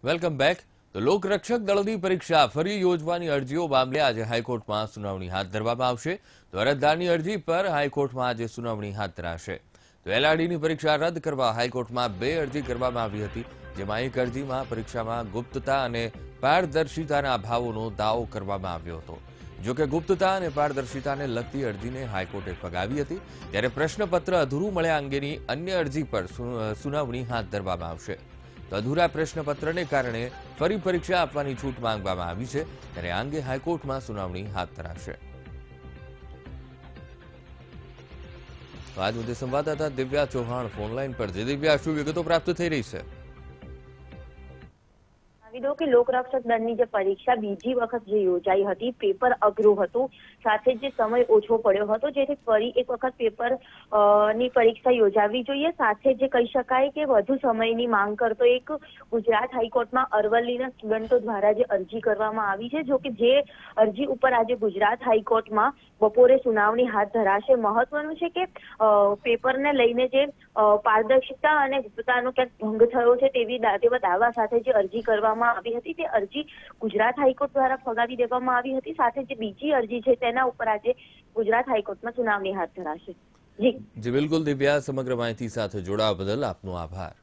Welcome back. તો લોકરક્ષક દળની પરીક્ષા ફરી યોજવાની અરજીઓ મામલે આજે હાઈકોર્ટમાં સુનાવણી હાથ ધરવામાં આવશે। તો અરજદારની અરજી પર હાઈકોર્ટમાં આજે સુનાવણી હાથ ધરાશે। તો એલઆરડીની પરીક્ષા રદ કરવા હાઈકોર્ટમાં 2 અરજી કરવામાં આવી હતી, જેમાં એક અરજીમાં પરીક્ષામાં ગુપ્તતા અને પારદર્શિતાના અભાવોનો દાવો કરવામાં આવ્યો હતો। જો કે ગુપ્તતા અને પારદર્શિતાને લગતી અરજીને હાઈકોર્ટે ફગાવી હતી, ત્યારે પ્રશ્નપત્ર અધૂરું મળ્યા અંગેની અન્ય અરજી પર સુનાવણી હાથ ધરવામાં આવશે। તો અધૂરા પ્રશ્નપત્રને કારણે ફરી પરીક્ષા આપવાની છૂટ માંગવામાં આવી છે, ત્યારે આ અંગે હાઈકોર્ટમાં સુનાવણી હાથ ધરાશે। તો આજ મુદ્દે સંવાદદાતા દિવ્યા ચૌહાણ ફોનલાઈન પર છે। દિવ્યા, શું વિગતો પ્રાપ્ત થઈ રહી છે? કે લોકરક્ષક દળની જે પરીક્ષા બીજી વખત જે યોજાઈ હતી, પેપર અઘરું હતું, સાથે જે સમય ઓછો પડ્યો હતો, જેથી ફરી એક વખત પેપર ની પરીક્ષા યોજાવી જોઈએ। સાથે જે કહી શકાય કે વધુ સમયની માંગ કરતો એક ગુજરાત હાઈકોર્ટમાં અરવલ્લીના સ્ટુડન્ટો દ્વારા જે અરજી કરવામાં આવી છે, જો કે જે અરજી ઉપર આજે ગુજરાત હાઈકોર્ટમાં બપોરે સુનાવણી હાથ ધરાશે। મહત્વનું છે કે પેપરને લઈને જે પારદર્શિતા અને ગુપ્તતાનો ક્યાંક ભંગ થયો છે તેવા દાવા સાથે જે અરજી કરવામાં આવી હતી, તે અરજી ગુજરાત હાઈકોર્ટ દ્વારા ફગાવી દેવામાં આવી હતી। સાથે જે બીજી અરજી છે તેના ઉપર આજે ગુજરાત હાઈકોર્ટમાં સુનાવણી હાથ ધરાશે। જી બિલકુલ દિવ્યા, સમગ્ર માહિતી સાથે જોડાવા બદલ આપનો આભાર।